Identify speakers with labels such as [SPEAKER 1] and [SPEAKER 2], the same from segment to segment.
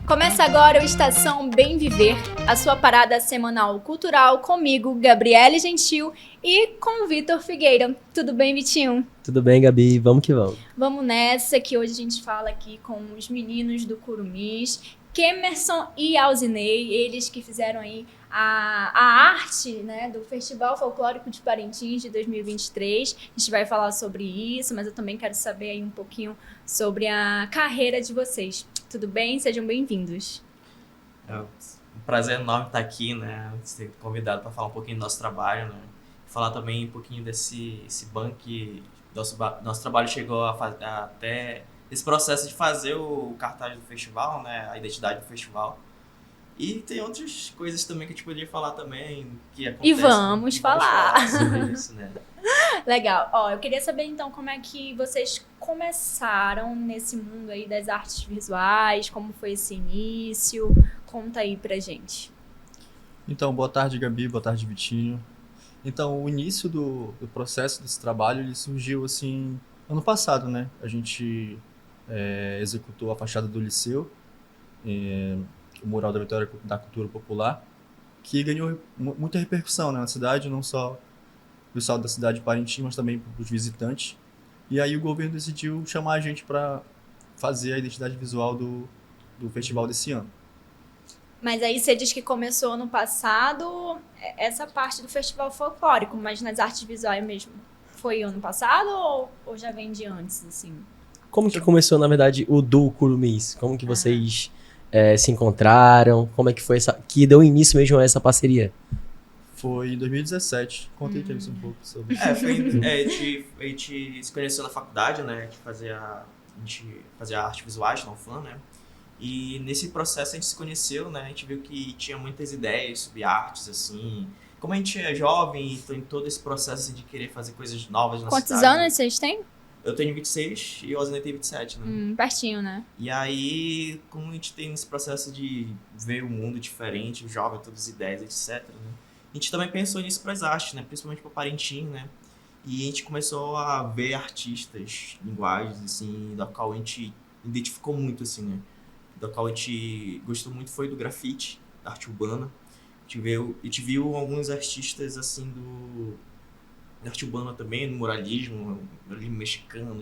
[SPEAKER 1] Começa agora o Estação Bem Viver, a sua parada semanal cultural comigo, Gabriele Gentil, e com Vitor Figueira. Tudo bem, Vitinho?
[SPEAKER 2] Tudo bem, Gabi? Vamos que vamos.
[SPEAKER 1] Vamos nessa, que hoje a gente fala aqui com os meninos do Curumins, Kemerson e Alzinei, eles que fizeram aí a arte, né, do Festival Folclórico de Parintins de 2023. A gente vai falar sobre isso, mas eu também quero saber aí um pouquinho sobre a carreira de vocês. Tudo bem? Sejam bem-vindos.
[SPEAKER 3] É um prazer enorme estar aqui, né? Ser convidado para falar um pouquinho do nosso trabalho, né? Falar também um pouquinho desse banco que nosso trabalho chegou até esse processo de fazer o cartaz do festival, né? A identidade do festival. E tem outras coisas também que a gente poderia falar também que acontecem.
[SPEAKER 1] E vamos falar
[SPEAKER 3] sobre isso, né?
[SPEAKER 1] Legal. Ó, eu queria saber então como é que vocês começaram nesse mundo aí das artes visuais, como foi esse início. Conta aí pra gente.
[SPEAKER 4] Então, boa tarde, Gabi, boa tarde, Vitinho. Então, o início do processo desse trabalho, ele surgiu assim, ano passado, né? A gente executou a fachada do Liceu, o mural da Vitória da Cultura Popular, que ganhou muita repercussão, né, na cidade, não só do pessoal da cidade de Parintins, mas também para os visitantes. E aí o governo decidiu chamar a gente para fazer a identidade visual do festival desse ano.
[SPEAKER 1] Mas aí você diz que começou no passado essa parte do festival folclórico, mas nas artes visuais mesmo. Foi ano passado ou já vem de antes, assim?
[SPEAKER 2] Como que começou, na verdade, o do Curumins? Como que vocês se encontraram? Como é que foi que deu início mesmo a essa parceria?
[SPEAKER 4] Foi em 2017. Conta aí, Kevin, um pouco sobre isso.
[SPEAKER 3] A gente se conheceu na faculdade, né? A gente fazia arte visuais na UFAM, né? E nesse processo a gente se conheceu, né? A gente viu que tinha muitas ideias sobre artes, assim. Como a gente é jovem e tem todo esse processo assim, de querer fazer coisas novas na cidade.
[SPEAKER 1] Quantos anos vocês têm?
[SPEAKER 3] Eu tenho 26 e o Alzinei tem 27, né?
[SPEAKER 1] Pertinho, né?
[SPEAKER 3] E aí, como a gente tem esse processo de ver o mundo diferente, o jovem, todas as ideias, etc., né? A gente também pensou nisso para as artes, né? Principalmente para Parintins, né? E a gente começou a ver artistas, linguagens, assim, da qual a gente identificou muito, assim, né? Da qual a gente gostou muito foi do grafite, da arte urbana. A gente viu alguns artistas, assim, da arte urbana também, do muralismo mexicano,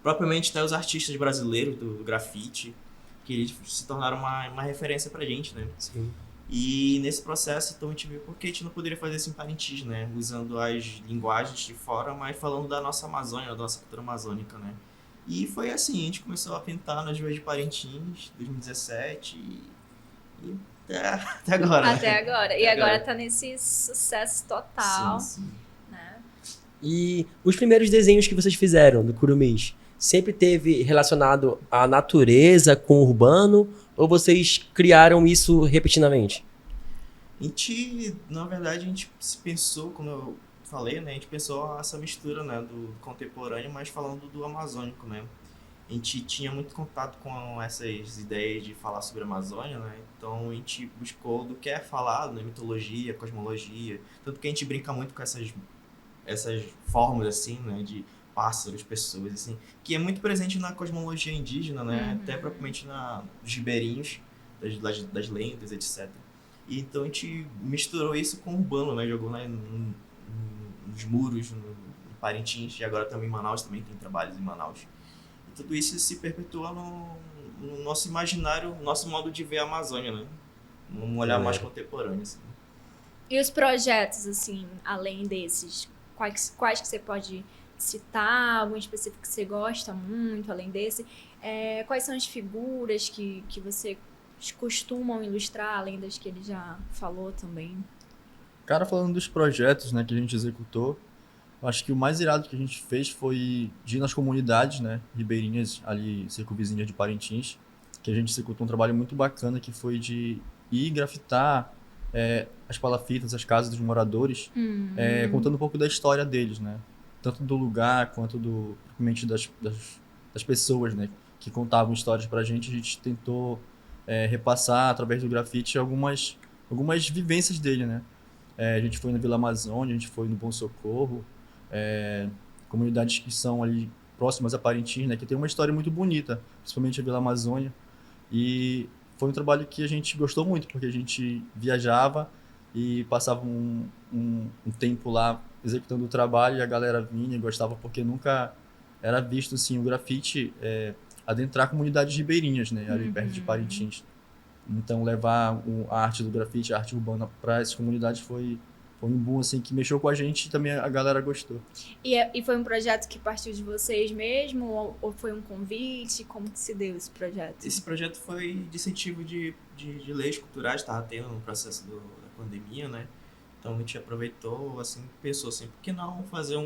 [SPEAKER 3] propriamente até os artistas brasileiros do grafite, que eles se tornaram uma referência pra gente, né?
[SPEAKER 2] Sim.
[SPEAKER 3] E nesse processo, então, a gente viu por que a gente não poderia fazer isso em Parintins, né? Usando as linguagens de fora, mas falando da nossa Amazônia, da nossa cultura amazônica, né? E foi assim, a gente começou a pintar nas ruas de Parintins, 2017, e até agora.
[SPEAKER 1] Até agora.
[SPEAKER 3] Até
[SPEAKER 1] E agora
[SPEAKER 3] agora
[SPEAKER 1] tá nesse sucesso total.
[SPEAKER 3] Sim.
[SPEAKER 1] Né?
[SPEAKER 2] E os primeiros desenhos que vocês fizeram do Curumins, sempre teve relacionado à natureza com o urbano, ou vocês criaram isso repetidamente?
[SPEAKER 3] Na verdade, a gente se pensou, como eu falei, né? A gente pensou essa mistura, né, do contemporâneo, mas falando do amazônico, né? A gente tinha muito contato com essas ideias de falar sobre a Amazônia, né? Então a gente buscou do que é falado, né? Mitologia, cosmologia, tanto que a gente brinca muito com essas fórmulas, assim, né? De pássaros, pessoas, assim, que é muito presente na cosmologia indígena, né? Até propriamente nos ribeirinhos, das lendas, etc. E então a gente misturou isso com o urbano, né? Jogou nos muros, em Parintins, e agora também em Manaus, também tem trabalhos em Manaus. E tudo isso se perpetua no nosso imaginário, no nosso modo de ver a Amazônia, né? Num olhar mais contemporâneo, assim.
[SPEAKER 1] E os projetos, assim, além desses, quais que você pode citar? Algum específico que você gosta muito, além desse? Quais são as figuras que você costumam ilustrar, além das que ele já falou também?
[SPEAKER 4] Cara, falando dos projetos, né, que a gente executou, eu acho que o mais irado que a gente fez foi de ir nas comunidades, né, ribeirinhas, ali, circunvizinhas de Parintins, que a gente executou um trabalho muito bacana, que foi de ir grafitar as palafitas, as casas dos moradores, contando um pouco da história deles, né, tanto do lugar quanto propriamente das pessoas, né, que contavam histórias pra gente. A gente tentou repassar através do grafite algumas vivências dele, né. A gente foi na Vila Amazônia, a gente foi no Bom Socorro, comunidades que são ali próximas a Parintins, né, que tem uma história muito bonita, principalmente a Vila Amazônia. E foi um trabalho que a gente gostou muito, porque a gente viajava e passava um tempo lá executando o trabalho e a galera vinha e gostava, porque nunca era visto assim, o grafite adentrar comunidades ribeirinhas, né, ali perto de Parintins. Então levar a arte do grafite, a arte urbana para essas comunidades foi um boom assim, que mexeu com a gente e também a galera gostou.
[SPEAKER 1] E foi um projeto que partiu de vocês mesmo? Ou foi um convite? Como que se deu esse projeto?
[SPEAKER 3] Esse projeto foi de incentivo de leis culturais, estava tendo no processo da pandemia, né? Então a gente aproveitou, assim, pensou assim, por que não fazer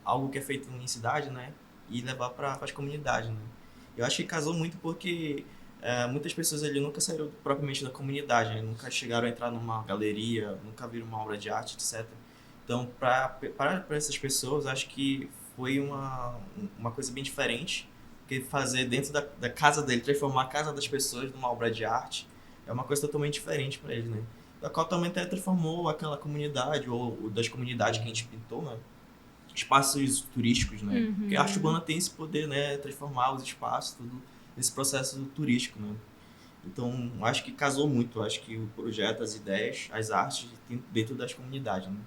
[SPEAKER 3] algo que é feito em cidade, né? E levar para as comunidades, né? Eu acho que casou muito porque muitas pessoas ali nunca saíram propriamente da comunidade, né? Nunca chegaram a entrar numa galeria, nunca viram uma obra de arte, etc. Então, para essas pessoas, acho que foi uma coisa bem diferente, porque fazer dentro da casa dele, transformar a casa das pessoas numa obra de arte, é uma coisa totalmente diferente para eles, né? Da qual também até transformou aquela comunidade, ou das comunidades que a gente pintou, né? Espaços turísticos, né? Porque a arte urbana tem esse poder, né? Transformar os espaços, tudo nesse processo turístico, né? Então, acho que casou muito. Acho que o projeto, as ideias, as artes, dentro das comunidades, né?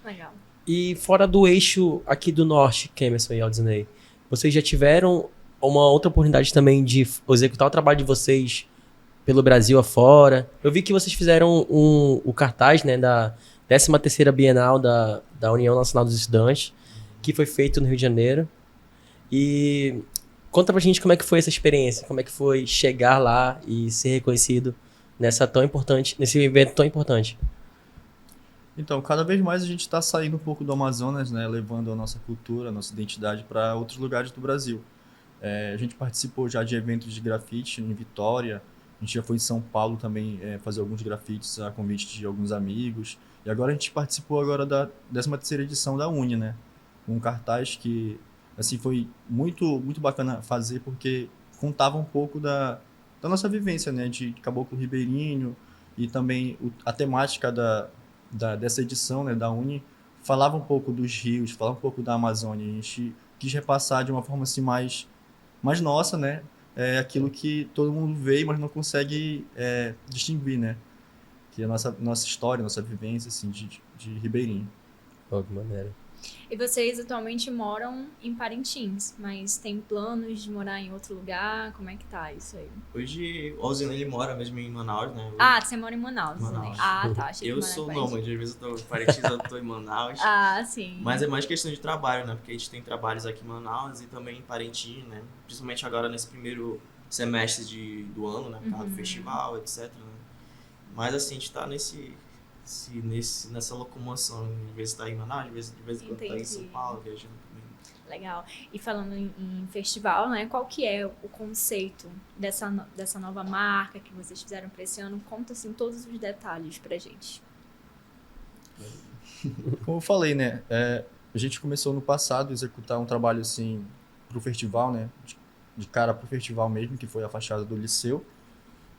[SPEAKER 1] Legal.
[SPEAKER 2] E fora do eixo aqui do norte, Kemerson e Aldinei, vocês já tiveram uma outra oportunidade também de executar o trabalho de vocês pelo Brasil afora? Eu vi que vocês fizeram o cartaz, né, da 13ª Bienal da União Nacional dos Estudantes, que foi feito no Rio de Janeiro. E conta pra gente como é que foi essa experiência, como é que foi chegar lá e ser reconhecido nesse evento tão importante.
[SPEAKER 4] Então, cada vez mais a gente está saindo um pouco do Amazonas, né, levando a nossa cultura, a nossa identidade para outros lugares do Brasil. A gente participou já de eventos de grafite em Vitória, a gente já foi em São Paulo também fazer alguns grafites a convite de alguns amigos, e agora a gente participou agora da 13ª edição da Uni, né, um cartaz que assim, foi muito, muito bacana fazer, porque contava um pouco da nossa vivência, né, de caboclo ribeirinho, e também a temática dessa edição, né, da Uni, falava um pouco dos rios, falava um pouco da Amazônia. A gente quis repassar de uma forma assim mais nossa, né, aquilo que todo mundo vê, mas não consegue distinguir, né, que é a nossa história, nossa vivência assim, de ribeirinho.
[SPEAKER 2] Pô, que maneiro.
[SPEAKER 1] E vocês atualmente moram em Parintins, mas tem planos de morar em outro lugar? Como é que tá isso aí?
[SPEAKER 3] Hoje, o Alzina, ele mora mesmo em Manaus, né?
[SPEAKER 1] Você mora em Manaus, né?
[SPEAKER 3] Manaus.
[SPEAKER 1] Ah, tá. Achei
[SPEAKER 3] Eu
[SPEAKER 1] que
[SPEAKER 3] sou
[SPEAKER 1] morava em
[SPEAKER 3] nômade, às vezes eu tô em Parintins, eu tô em Manaus.
[SPEAKER 1] sim.
[SPEAKER 3] Mas é mais questão de trabalho, né? Porque a gente tem trabalhos aqui em Manaus e também em Parintins, né? Principalmente agora nesse primeiro semestre do ano, né? Por causa do festival, etc. Né? Mas assim, a gente tá nessa locomoção. De vez está em Manaus, de vez em quando tá em São Paulo, viajando também.
[SPEAKER 1] Legal. E falando em festival, né? Qual que é o conceito dessa nova marca que vocês fizeram para esse ano? Conta, assim, todos os detalhes pra gente.
[SPEAKER 4] Como eu falei, né? A gente começou no passado a executar um trabalho assim pro festival, né? De cara pro festival mesmo, que foi a fachada do Liceu,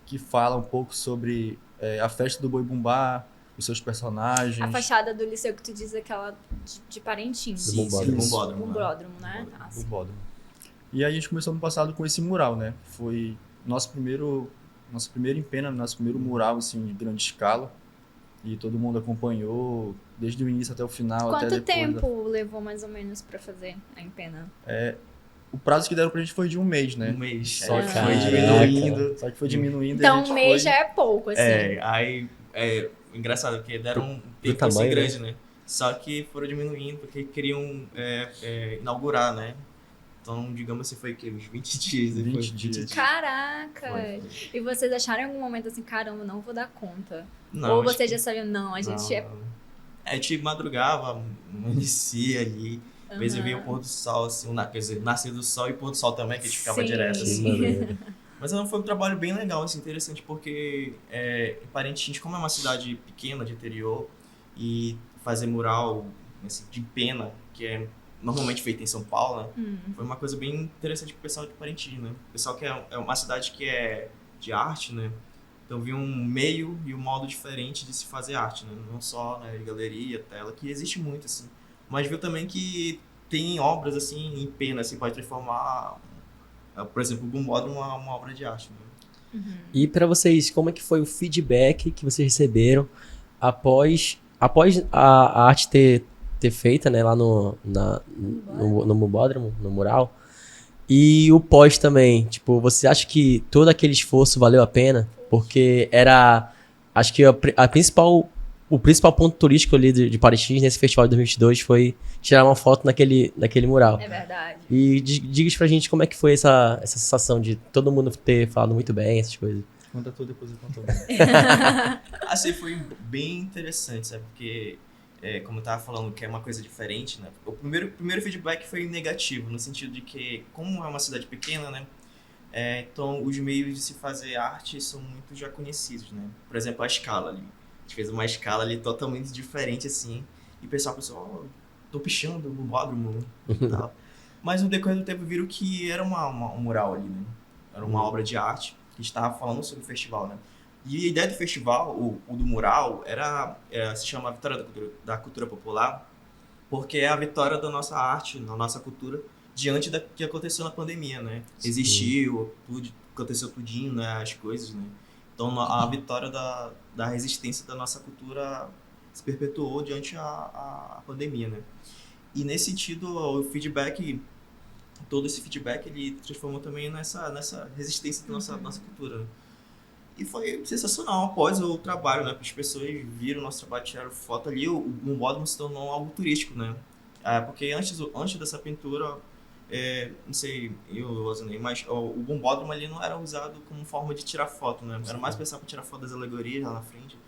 [SPEAKER 4] que fala um pouco sobre a festa do Boi Bumbá, os seus personagens.
[SPEAKER 1] A fachada do Liceu que tu diz é aquela de Parintins.
[SPEAKER 3] Sim, do Bumbódromo.
[SPEAKER 1] Bumbódromo, né?
[SPEAKER 4] Bumbódromo. E aí a gente começou no passado com esse mural, né? Foi nosso primeiro empena, nosso primeiro mural assim de grande escala. E todo mundo acompanhou desde o início até o final.
[SPEAKER 1] Quanto
[SPEAKER 4] até depois
[SPEAKER 1] tempo levou mais ou menos pra fazer a empena?
[SPEAKER 4] O prazo que deram pra gente foi de um mês, né?
[SPEAKER 3] Um mês.
[SPEAKER 4] Só que
[SPEAKER 3] foi diminuindo.
[SPEAKER 4] Só que foi diminuindo.
[SPEAKER 1] Então um mês já é pouco, assim.
[SPEAKER 3] Aí engraçado, porque deram um tempo
[SPEAKER 2] tamanho,
[SPEAKER 3] assim grande, né? Só que foram diminuindo porque queriam inaugurar, né? Então, digamos assim, foi o quê? Uns 20 dias.
[SPEAKER 4] 20 dias.
[SPEAKER 1] Caraca!
[SPEAKER 3] Foi.
[SPEAKER 1] E vocês acharam em algum momento assim, caramba, não vou dar conta?
[SPEAKER 3] Não,
[SPEAKER 1] Ou vocês já sabiam, não, a gente
[SPEAKER 3] A gente madrugava, amanhecia ali. Às vezes eu via o pôr do sol, assim, quer dizer, nascer do sol e pôr do sol também, que a gente ficava
[SPEAKER 1] Sim.
[SPEAKER 3] direto, assim.
[SPEAKER 2] Maneiro.
[SPEAKER 3] Mas foi um trabalho bem legal, assim, interessante, porque em Parintins, como é uma cidade pequena de interior, e fazer mural assim, de pena, que é normalmente feito em São Paulo, né? Foi uma coisa bem interessante pro pessoal de Parintins, né? O pessoal que é uma cidade que é de arte, né? Então viu um meio e um modo diferente de se fazer arte, né? Não só, né, galeria, tela, que existe muito, assim. Mas viu também que tem obras, assim, em pena, assim, pode transformar, por exemplo, o Bumbódromo uma obra de arte, né?
[SPEAKER 2] E para vocês, como é que foi o feedback que vocês receberam após a arte ter feita, né, lá no Mubódromo, no mural? E o pós também, tipo, você acha que todo aquele esforço valeu a pena? Porque era, acho que o principal ponto turístico ali de Parintins nesse festival de 2022 foi tirar uma foto naquele mural.
[SPEAKER 1] É verdade.
[SPEAKER 2] E diga pra gente como é que foi essa sensação de todo mundo ter falado muito bem, essas coisas.
[SPEAKER 4] Conta tudo, depois eu conto.
[SPEAKER 3] Assim, foi bem interessante, sabe? Porque, como eu tava falando, que é uma coisa diferente, né? O primeiro feedback foi negativo, no sentido de que, como é uma cidade pequena, né? Então, os meios de se fazer arte são muito já conhecidos, né? Por exemplo, a escala ali. A gente fez uma escala ali totalmente diferente, assim. E o pessoal pensou, tô pichando no Bódromo e tal. Mas no decorrer do tempo viram que era um mural ali, né? Era uma obra de arte que estava falando sobre o festival, né? E a ideia do festival, o do mural, se chama Vitória da Cultura Popular, porque é a vitória da nossa arte, da nossa cultura, diante da que aconteceu na pandemia, né?
[SPEAKER 2] Sim.
[SPEAKER 3] Existiu, aconteceu tudinho, né? As coisas, né? Então a vitória da resistência da nossa cultura se perpetuou diante a pandemia, né? E nesse sentido, o feedback, todo esse feedback, ele transformou também nessa resistência da nossa cultura, né? E foi sensacional após o trabalho, né? As pessoas viram o nosso trabalho, tiraram foto ali, o Bombódromo se tornou algo turístico, né? Porque antes dessa pintura, não sei, eu assinei, mas o Bombódromo ali não era usado como forma de tirar foto, né? Era mais pensado para tirar foto das alegorias lá na frente.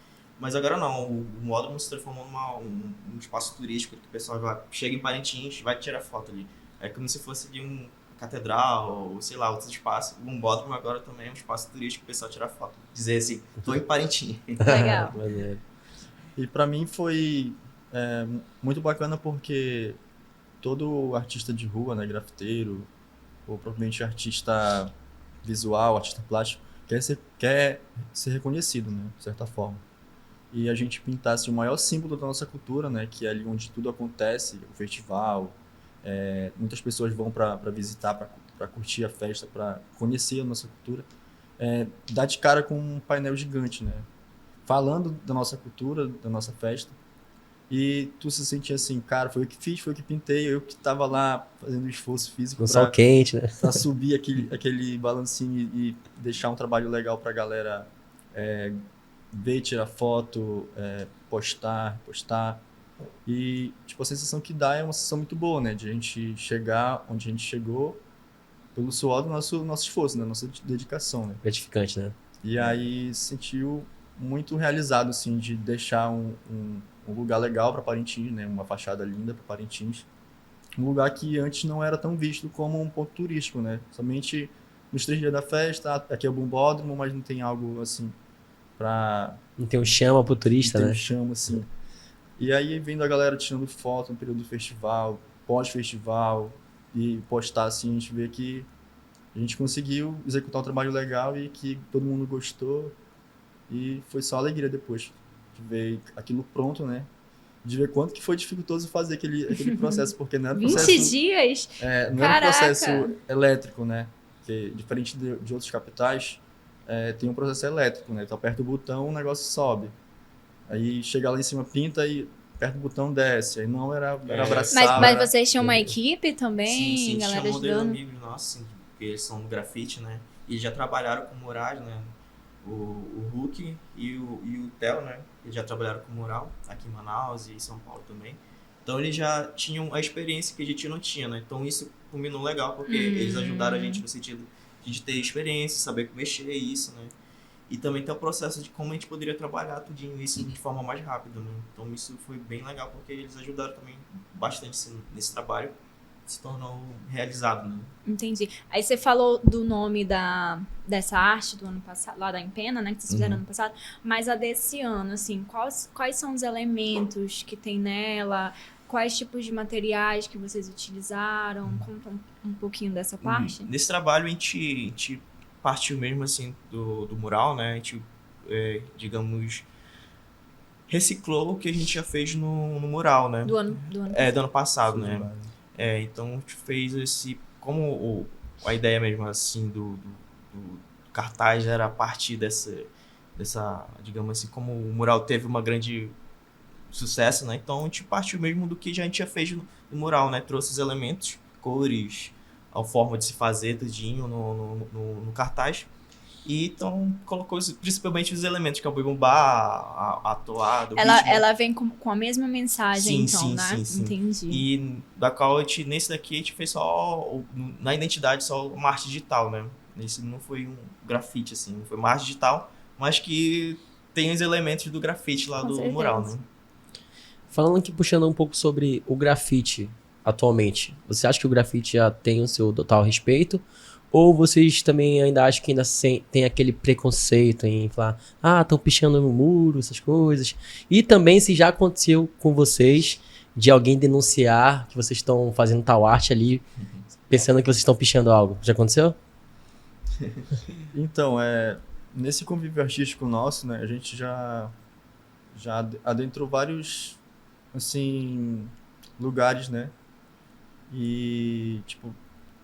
[SPEAKER 3] Mas agora não, o Bombódromo se transformou num espaço turístico que o pessoal chega em Parintins, vai tirar foto ali. É como se fosse de um catedral, ou sei lá, outros espaços. O Bombódromo agora também é um espaço turístico para o pessoal tirar foto. Dizer assim, tô em Parintins.
[SPEAKER 1] Legal.
[SPEAKER 2] Maneiro.
[SPEAKER 4] E pra mim foi muito bacana porque todo artista de rua, né, grafiteiro, ou propriamente artista visual, artista plástico, quer ser reconhecido, né, de certa forma. E a gente pintasse o maior símbolo da nossa cultura, né, que é ali onde tudo acontece, o festival. Muitas pessoas vão para visitar, para curtir a festa, para conhecer a nossa cultura. Dá de cara com um painel gigante, né, falando da nossa cultura, da nossa festa. E tu se sentia assim, cara, foi eu que fiz, foi eu que pintei, eu que estava lá fazendo esforço físico
[SPEAKER 2] No sol quente, né?
[SPEAKER 4] para subir aquele balancinho e deixar um trabalho legal para a galera ver, tirar foto, postar. E tipo, a sensação que dá é uma sensação muito boa, né? De a gente chegar onde a gente chegou pelo suor do nosso esforço, né? Nossa dedicação, né?
[SPEAKER 2] Gratificante, né?
[SPEAKER 4] E aí sentiu muito realizado, assim, de deixar um lugar legal para Parintins, né? Uma fachada linda para Parintins. Um lugar que antes não era tão visto como um ponto turístico, né? Somente nos 3 dias da festa, aqui é o Bombódromo, mas não tem algo assim para
[SPEAKER 2] Não tem um chama pro turista,
[SPEAKER 4] ter um
[SPEAKER 2] né?
[SPEAKER 4] chama, assim. E aí vendo a galera tirando foto no período do festival, pós-festival, e postar assim, a gente vê que a gente conseguiu executar um trabalho legal e que todo mundo gostou. E foi só alegria depois de ver aquilo pronto, né? De ver quanto que foi dificultoso fazer aquele processo, porque não era
[SPEAKER 1] 20
[SPEAKER 4] processo,
[SPEAKER 1] dias?
[SPEAKER 4] não era
[SPEAKER 1] Caraca!
[SPEAKER 4] processo elétrico, né? Que diferente de outros capitais, tem um processo elétrico, né? Tu aperta o botão, o negócio sobe. Aí chega lá em cima, pinta e aperta o botão, desce. Aí não era abraçar.
[SPEAKER 1] Mas vocês tinham uma equipe também?
[SPEAKER 3] Sim,
[SPEAKER 1] Galera
[SPEAKER 3] chamou dois
[SPEAKER 1] ajudando?
[SPEAKER 3] amigos nossos, assim, que eles são do grafite, né? E já trabalharam com murais, né? O Hulk e o Theo, né? Eles já trabalharam com mural aqui em Manaus e em São Paulo também. Então eles já tinham a experiência que a gente não tinha, né? Então isso combinou legal, porque eles ajudaram a gente no sentido de ter experiência, saber mexer isso, né? E também tem o processo de como a gente poderia trabalhar tudinho isso de forma mais rápida, né? Então isso foi bem legal, porque eles ajudaram também bastante nesse trabalho, se tornou realizado, né?
[SPEAKER 1] Entendi. Aí você falou do nome dessa arte do ano passado, lá da Empena, né? Que vocês fizeram ano passado. Mas a desse ano, assim, quais são os elementos que tem nela? Quais tipos de materiais que vocês utilizaram? Conta um pouquinho dessa parte.
[SPEAKER 3] Nesse trabalho a gente partiu mesmo assim do mural, né? A gente, digamos, reciclou o que a gente já fez no mural, né?
[SPEAKER 1] Do ano
[SPEAKER 3] do ano passado, né? Então a gente fez como a ideia mesmo assim cartaz era a partir dessa, digamos assim, como o mural teve uma grande sucesso, né? Então a gente partiu mesmo do que já a gente tinha feito no mural, né? Trouxe os elementos, cores, a forma de se fazer tudinho no cartaz. E então colocou principalmente os elementos, que é o bumbá, a toada, o ritmo.
[SPEAKER 1] Ela vem com a mesma mensagem,
[SPEAKER 3] Sim,
[SPEAKER 1] então,
[SPEAKER 3] sim,
[SPEAKER 1] né?
[SPEAKER 3] sim, sim.
[SPEAKER 1] Entendi.
[SPEAKER 3] E da qual nesse daqui a gente fez só, na identidade, só uma arte digital, né? Esse não foi um grafite, assim, foi uma arte digital, mas que tem os elementos do grafite lá
[SPEAKER 1] Com
[SPEAKER 3] do
[SPEAKER 1] certeza.
[SPEAKER 3] mural, né?
[SPEAKER 2] Falando aqui, puxando um pouco sobre o grafite atualmente, você acha que o grafite já tem o seu total respeito? Ou vocês também ainda acham que ainda tem aquele preconceito em falar, estão pichando no muro, essas coisas? E também se já aconteceu com vocês de alguém denunciar que vocês estão fazendo tal arte ali, pensando que vocês estão pichando algo. Já aconteceu?
[SPEAKER 4] Então, nesse convívio artístico nosso, né, a gente já adentrou vários, assim, lugares, né? E, tipo,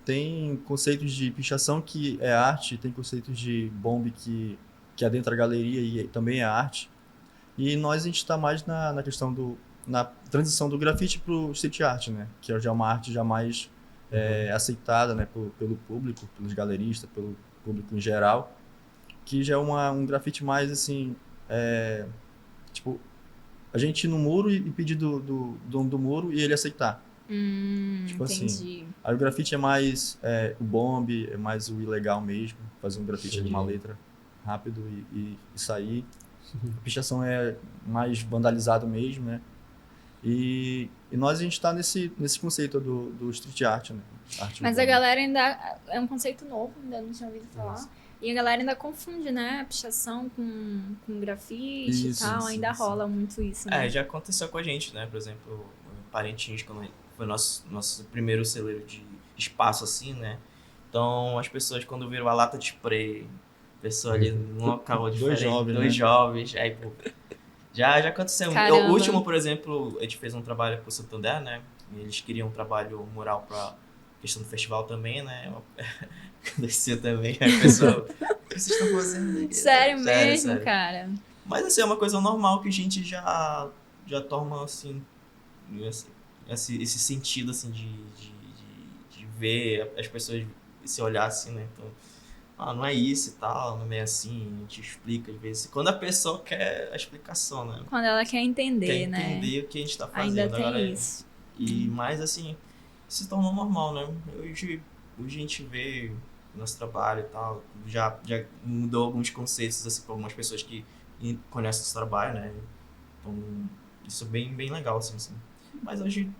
[SPEAKER 4] tem conceitos de pichação que é arte, tem conceitos de bombe que adentra a galeria e também é arte. E a gente está mais na questão na transição do grafite para o street art, né? Que é já uma arte já mais aceitada, né? Pelo público, pelos galeristas, pelo público em geral. Que já é um grafite mais, assim, tipo, a gente ir no muro e pedir do dono do muro e ele aceitar. Tipo
[SPEAKER 1] entendi.
[SPEAKER 4] assim, aí o grafite é mais o bombe, é mais o ilegal mesmo, fazer um grafite de uma letra rápido e sair. A pichação é mais vandalizado mesmo, né? E a gente tá nesse conceito do street art, né? Arte
[SPEAKER 1] Mas a
[SPEAKER 4] urbana.
[SPEAKER 1] galera ainda... É um conceito novo, ainda não tinha ouvido falar. E a galera ainda confunde, né? A pichação com grafite e tal. Ainda rola muito isso, né?
[SPEAKER 3] Já aconteceu com a gente, né? Por exemplo, em Parintins, quando foi nosso primeiro celeiro de espaço, assim, né? Então, as pessoas, quando viram a lata de spray, pessoa ali num local diferente, dois jovens, aí, pô, já aconteceu.
[SPEAKER 1] Caramba.
[SPEAKER 3] O último, por exemplo, a gente fez um trabalho com o Santander, né? E eles queriam um trabalho mural pra questão do festival também, né? Desceu também, a pessoa, o que vocês estão fazendo aqui?
[SPEAKER 1] Sério mesmo,
[SPEAKER 3] sério.
[SPEAKER 1] cara?
[SPEAKER 3] Mas, assim, é uma coisa normal que a gente já toma, assim, esse sentido, assim, de ver as pessoas se olhar assim, né? Então, não é isso e tal, não é assim, a gente explica às vezes. Quando a pessoa quer a explicação, né?
[SPEAKER 1] Quando ela quer entender,
[SPEAKER 3] Quer entender o que a gente tá fazendo.
[SPEAKER 1] Ainda tem
[SPEAKER 3] agora,
[SPEAKER 1] isso.
[SPEAKER 3] Mas, assim, se tornou normal, né? Hoje a gente vê nosso trabalho e tal, já mudou alguns conceitos, assim, para algumas pessoas que conhecem esse trabalho, né? Então, isso é bem legal, assim. Mas hoje,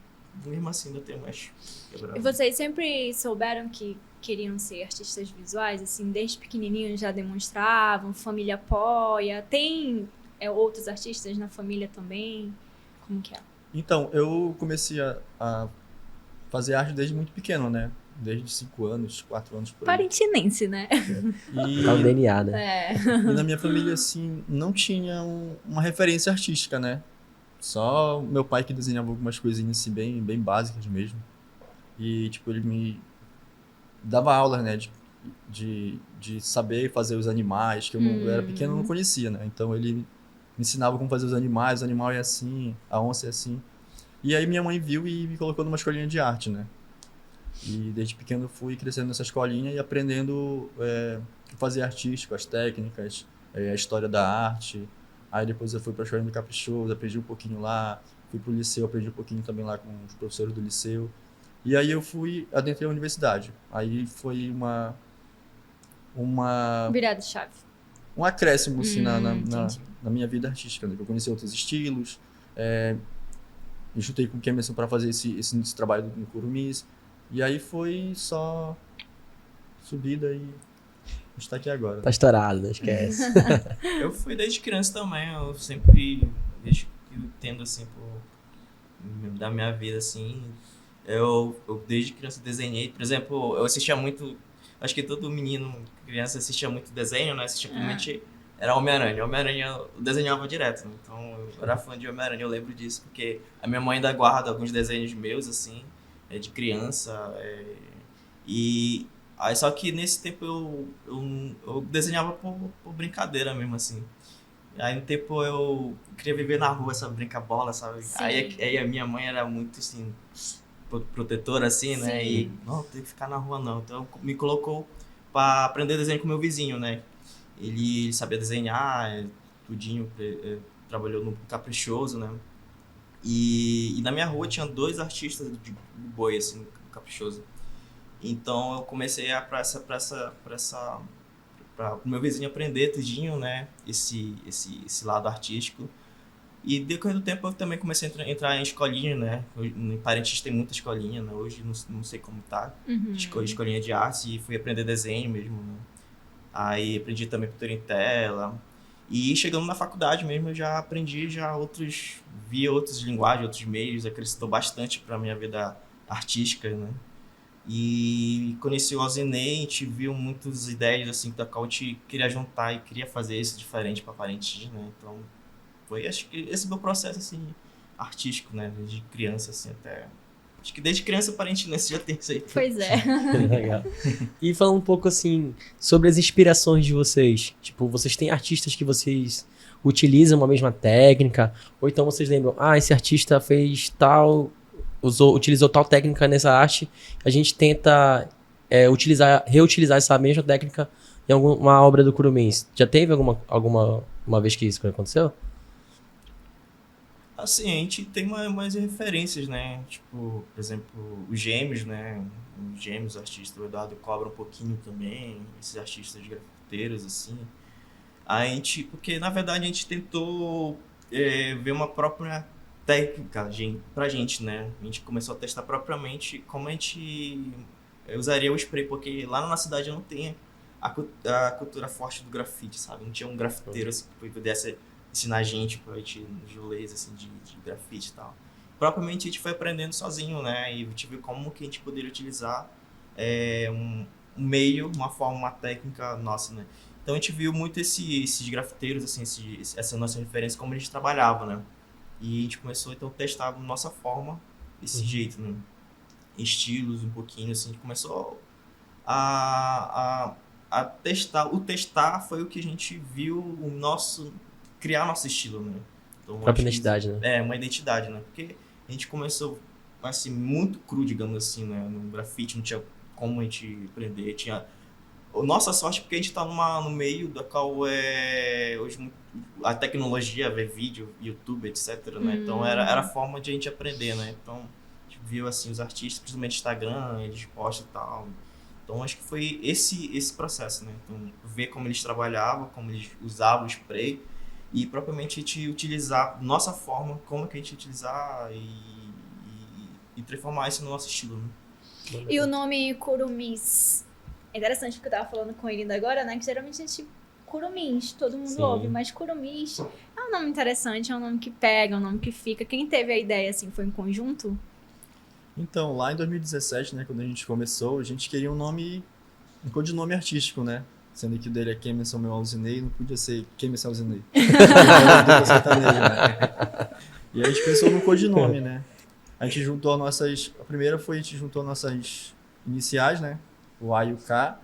[SPEAKER 3] mesmo assim, ainda tem mais quebrado.
[SPEAKER 1] E vocês sempre souberam que queriam ser artistas visuais? Assim, desde pequenininhos já demonstravam, família apoia? Tem outros artistas na família também? Como que é?
[SPEAKER 4] Então, eu comecei a fazer arte desde muito pequeno, né? Desde 5 anos, 4 anos por aí.
[SPEAKER 1] Parintinense, né?
[SPEAKER 2] É o DNA, né?
[SPEAKER 4] E na minha família, assim, não tinha uma referência artística, né? Só meu pai que desenhava algumas coisinhas, assim, bem básicas mesmo. E, tipo, ele me dava aulas, né? De saber fazer os animais, que eu era pequeno, eu não conhecia, né? Então, ele me ensinava como fazer os animais, o animal é assim, a onça é assim. E aí minha mãe viu e me colocou numa escolinha de arte, né? E desde pequeno eu fui crescendo nessa escolinha e aprendendo o fazer artístico, as técnicas, a história da arte. Aí depois eu fui para a escolinha do Caprichoso, aprendi um pouquinho lá. Fui para o liceu, aprendi um pouquinho também lá com os professores do liceu. E aí eu adentrei a universidade. Aí foi uma
[SPEAKER 1] Virada de chave.
[SPEAKER 4] um acréscimo assim,
[SPEAKER 1] Entendi.
[SPEAKER 4] na minha vida artística, né? Eu conheci outros estilos, me juntei com o Kemerson para fazer esse trabalho no Curumins, e aí foi só subida e a gente tá aqui agora.
[SPEAKER 2] Tá estourado, não esquece.
[SPEAKER 3] Eu fui desde criança também, eu sempre, desde que eu entendo assim, da minha vida, assim, eu desde criança desenhei, por exemplo, eu assistia muito, acho que todo menino, criança assistia muito desenho, né, assistia principalmente, era Homem-Aranha eu desenhava direto, né? Então eu era fã de Homem-Aranha, eu lembro disso, porque a minha mãe ainda guarda alguns desenhos meus, assim, de criança, e Aí só que nesse tempo eu desenhava por brincadeira mesmo, assim. Aí no tempo eu queria viver na rua, sabe, brincar bola, sabe?
[SPEAKER 1] Sim.
[SPEAKER 3] Aí a minha mãe era muito, assim, protetora, assim, né?
[SPEAKER 1] Sim.
[SPEAKER 3] E, não, tem que ficar na rua não. Então me colocou pra aprender desenho com meu vizinho, né? Ele sabia desenhar, tudinho, trabalhou no Caprichoso, né? E na minha rua tinha 2 artistas de boi, assim, no Caprichoso. Então eu comecei a para o meu vizinho aprender tudinho, né? Esse lado artístico. E decorrer do tempo eu também comecei a entrar em escolinha, né? Em Parintins tem muita escolinha, né? Hoje não sei como tá. Escolinha de artes e fui aprender desenho mesmo, né? Aí aprendi também pintura em tela. E chegando na faculdade mesmo eu já aprendi vi outras linguagens, outros meios, acrescentou bastante para minha vida artística, né? E conheci o Alzinei, a gente viu muitas ideias assim da qual a gente queria juntar e queria fazer isso diferente para Parintins, né? Então foi, acho que esse meu processo assim artístico, né, de criança assim até, acho que desde criança parentinense já tem isso aí.
[SPEAKER 1] Pois é.
[SPEAKER 2] Legal. E falando um pouco assim sobre as inspirações de vocês. Tipo, vocês têm artistas que vocês utilizam uma mesma técnica, ou então vocês lembram, esse artista fez tal, utilizou tal técnica nessa arte, a gente tenta reutilizar essa mesma técnica em alguma obra do Curumins. Já teve alguma vez que isso aconteceu?
[SPEAKER 3] Assim, a gente tem mais referências, né? Tipo, por exemplo, os Gêmeos, né? Os Gêmeos, artistas, o Eduardo cobra um pouquinho também, esses artistas grafiteiros, assim. Porque na verdade a gente tentou ver uma própria técnica pra gente, né? A gente começou a testar propriamente como a gente usaria o spray, porque lá na cidade não tem a cultura forte do grafite, sabe? Não tinha um grafiteiro assim, que pudesse ensinar a gente, pra gente nos rolês assim, de grafite e tal. Propriamente a gente foi aprendendo sozinho, né? E a gente viu como que a gente poderia utilizar um meio, uma forma, uma técnica nossa, né? Então a gente viu muito esses grafiteiros, assim, essa nossa referência, como a gente trabalhava, né? E a gente começou então a testar a nossa forma, desse jeito, né? Estilos um pouquinho, assim, a gente começou a testar. O testar foi o que a gente viu criar nosso estilo, né? Então,
[SPEAKER 2] Própria identidade, né?
[SPEAKER 3] Uma identidade, né? Porque a gente começou, assim, muito cru, digamos assim, né? No grafite, não tinha como a gente aprender, nossa sorte porque a gente está no meio da qual hoje a tecnologia, ver vídeo, YouTube, etc, né? Então era a forma de a gente aprender, né? Então a gente viu assim os artistas, principalmente Instagram, eles postam e tal. Então acho que foi esse processo, né? Então ver como eles trabalhavam, como eles usavam o spray e propriamente a gente utilizar nossa forma, como que a gente utilizar e transformar isso no nosso estilo, né?
[SPEAKER 1] E o nome Curumins? É interessante porque eu tava falando com ele ainda agora, né? Que geralmente a gente... Curumins, todo mundo ouve, mas Curumins é um nome interessante, é um nome que pega, é um nome que fica. Quem teve a ideia, assim, foi em conjunto?
[SPEAKER 4] Então, lá em 2017, né, quando a gente começou, a gente queria um codinome artístico, né? Sendo que o dele é Kemerson Meu Alzinei, não podia ser Kemerson Alzinei. Né? E aí a gente pensou no codinome, né? A gente juntou a primeira foi a gente juntou nossas iniciais, né? O A e o K,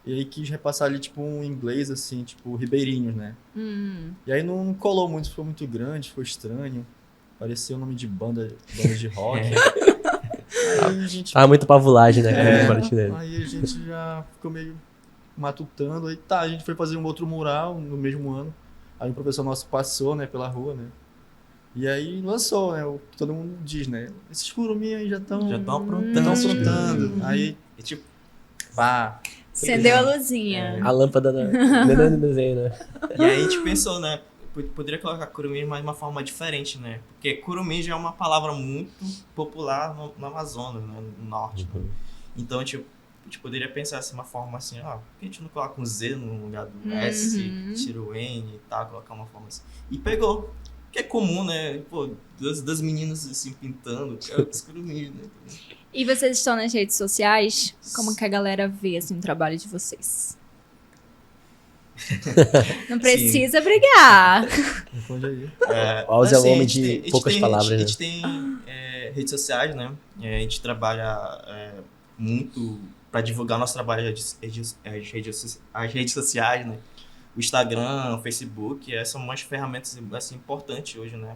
[SPEAKER 4] e aí quis repassar ali, tipo, um inglês, assim, tipo, ribeirinhos, né? E aí não colou muito, ficou muito grande, ficou estranho, parecia o nome de banda de rock. Aí a gente...
[SPEAKER 2] muita pavulagem, né?
[SPEAKER 4] Aí a gente já ficou meio matutando, aí a gente foi fazer um outro mural no mesmo ano, aí um professor nosso passou, né, pela rua, né? E aí lançou, né? O que todo mundo diz, né? Esses curumim aí já estão aprontando. Aí, tipo, pá.
[SPEAKER 1] Acendeu a luzinha.
[SPEAKER 2] A lâmpada do desenho, né?
[SPEAKER 3] E aí a gente pensou, né? Poderia colocar curumim, mas de uma forma diferente, né? Porque curumim já é uma palavra muito popular no Amazonas, né? No norte. Né? Então a gente poderia pensar assim, uma forma assim, por que a gente não coloca um Z no lugar do S, tira o N e tal, colocar uma forma assim. E pegou. Que é comum, né? Pô, das meninas assim pintando, que é os curumins, né?
[SPEAKER 1] E vocês estão nas redes sociais? Como que a galera vê assim, o trabalho de vocês? Não precisa brigar.
[SPEAKER 4] Responde aí.
[SPEAKER 2] O Alzi é um homem de poucas palavras.
[SPEAKER 3] A gente tem redes sociais, né? A gente trabalha muito para divulgar nosso trabalho as redes sociais, né? O Instagram, o Facebook, essas são umas ferramentas assim, importantes hoje, né?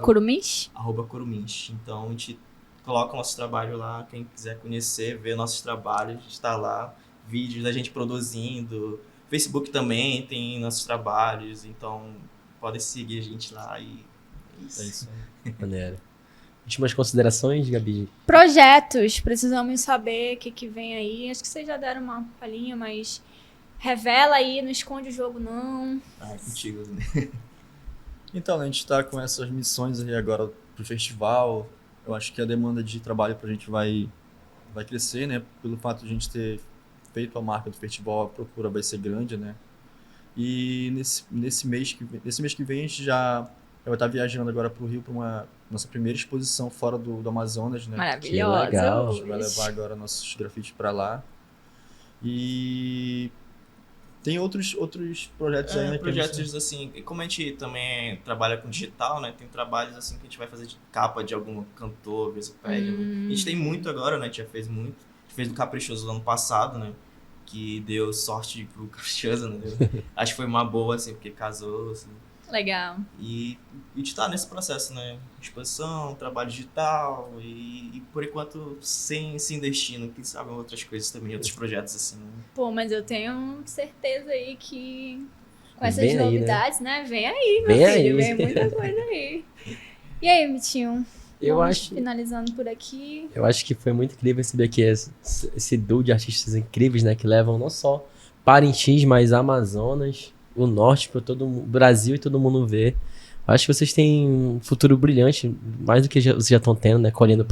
[SPEAKER 1] @Curumins?
[SPEAKER 3] @Curumins. Então, a gente coloca o nosso trabalho lá, quem quiser conhecer, ver nossos trabalhos, está lá, vídeos da gente produzindo. Facebook também tem nossos trabalhos, então podem seguir a gente lá e é isso.
[SPEAKER 4] É isso aí.
[SPEAKER 2] Maneiro. Últimas considerações, Gabi?
[SPEAKER 1] Projetos, precisamos saber o que vem aí. Acho que vocês já deram uma palhinha, mas revela aí, não esconde o jogo não.
[SPEAKER 3] É contigo, né?
[SPEAKER 4] Então, né, a gente está com essas missões aí agora pro festival. Eu acho que a demanda de trabalho pra gente vai crescer, né? Pelo fato de a gente ter feito a marca do festival, a procura vai ser grande, né? E nesse mês que vem a gente já vai estar viajando agora pro Rio para uma nossa primeira exposição fora do Amazonas, né?
[SPEAKER 1] Maravilhosa.
[SPEAKER 2] Que legal.
[SPEAKER 4] A gente vai levar agora nossos grafites para lá. E tem outros projetos aí, né?
[SPEAKER 3] Projetos assim, e como a gente também trabalha com digital, né? Tem trabalhos assim que a gente vai fazer de capa de algum cantor, Vesopédia, né? A gente tem muito agora, né? A gente já fez muito. A gente fez do Caprichoso no ano passado, né? Que deu sorte pro Caprichoso, né? Acho que foi uma boa, assim, porque casou, assim.
[SPEAKER 1] Legal.
[SPEAKER 3] E a gente tá nesse processo, né? Exposição, trabalho digital e por enquanto sem destino, quem sabe outras coisas também, outros projetos assim. Né?
[SPEAKER 1] Pô, mas eu tenho certeza aí que com essas
[SPEAKER 2] Vem aí,
[SPEAKER 1] novidades, né? Vem aí, meu
[SPEAKER 2] Vem
[SPEAKER 1] filho.
[SPEAKER 2] aí.
[SPEAKER 1] Vem muita coisa aí. E aí, Mitinho?
[SPEAKER 2] Eu
[SPEAKER 1] Vamos
[SPEAKER 2] acho,
[SPEAKER 1] finalizando por aqui.
[SPEAKER 2] eu acho que foi muito incrível receber aqui esse duo de artistas incríveis, né? Que levam não só Parintins, mas Amazonas, o Norte para todo o Brasil e todo mundo ver. Acho que vocês têm um futuro brilhante, mais do que vocês já estão tendo, né? Colhendo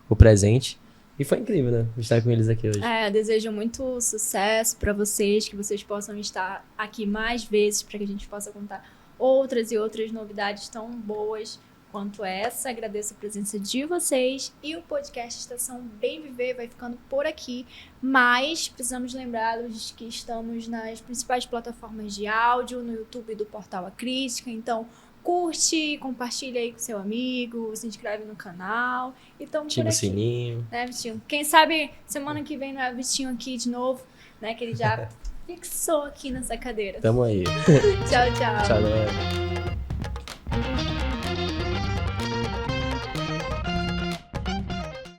[SPEAKER 2] o presente. E foi incrível, né? Estar com eles aqui hoje.
[SPEAKER 1] Eu desejo muito sucesso para vocês, que vocês possam estar aqui mais vezes, para que a gente possa contar outras e outras novidades tão boas quanto essa. Agradeço a presença de vocês e o podcast Estação Bem Viver vai ficando por aqui, mas precisamos lembrá-los que estamos nas principais plataformas de áudio, no YouTube do Portal A Crítica, então curte, compartilha aí com seu amigo, se inscreve no canal e tamo
[SPEAKER 2] Ativa
[SPEAKER 1] por
[SPEAKER 2] o
[SPEAKER 1] aqui.
[SPEAKER 2] sininho.
[SPEAKER 1] Né, Vitinho? Quem sabe semana que vem não é o Vitinho aqui de novo, né, que ele já fixou aqui nessa cadeira.
[SPEAKER 2] Tamo aí.
[SPEAKER 1] Tchau, tchau.
[SPEAKER 2] Tchau, galera.